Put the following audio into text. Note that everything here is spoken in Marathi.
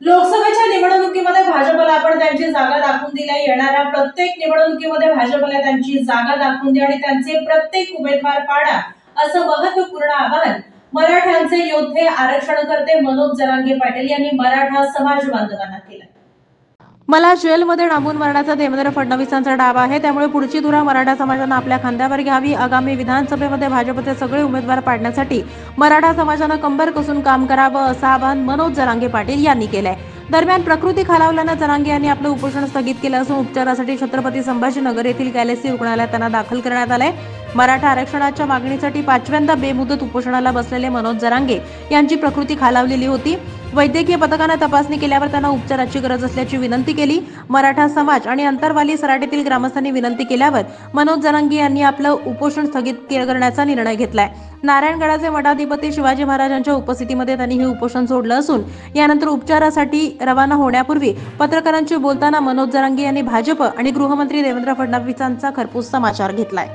लोकसभेच्या निवडणुकीमध्ये भाजपला आपण त्यांची जागा दाखवून दिल्या. येणाऱ्या प्रत्येक निवडणुकीमध्ये भाजपला त्यांची जागा दाखवून द्या आणि त्यांचे प्रत्येक उमेदवार पाडा, असं महत्त्वपूर्ण आवाहन मराठ्यांचे योद्धे आरक्षणकर्ते मनोज जरांगे पाटील यांनी मराठा समाज बांधवांना केलं. मला जेलमध्ये डांबून मारण्याचा देवेंद्र फडणवीसांचा डाव आहे, त्यामुळे पुढची धुरा मराठा समाजानं आपल्या खांद्यावर घ्यावी. आगामी विधानसभेमध्ये भाजपचे सगळे उमेदवार पाडण्यासाठी मराठा समाजानं कंबर कसून काम करावं, असं आवाहन मनोज जरांगे पाटील यांनी केलंय. दरम्यान प्रकृती खालावल्यानं जरांगे यांनी आपलं उपोषण स्थगित केलं असून उपचारासाठी छत्रपती संभाजीनगर येथील गॅलेक्सी रुग्णालयात त्यांना दाखल करण्यात आलंय. मराठा आरक्षणाच्या मागणीसाठी 5व्यांदा बेमुदत उपोषणाला बसलेले मनोज जरांगे यांची प्रकृती खालावलेली होती. वैद्यकीय पथकाने तपासणी केल्यावर त्यांना उपचाराची गरज असल्याची विनंती केली. मराठा समाज आणि अंतरवाली सराटीतील ग्रामस्थांनी विनंती केल्यावर मनोज जरांगे यांनी आपलं उपोषण स्थगित करण्याचा निर्णय घेतलाय. नारायणगडाचे मठाधिपती शिवाजी महाराजांच्या उपस्थितीमध्ये त्यांनी हे उपोषण सोडलं असून यानंतर उपचारासाठी रवाना होण्यापूर्वी पत्रकारांशी बोलताना मनोज जरांगे यांनी भाजप आणि गृहमंत्री देवेंद्र फडणवीसांचा खरपूस समाचार घेतलाय.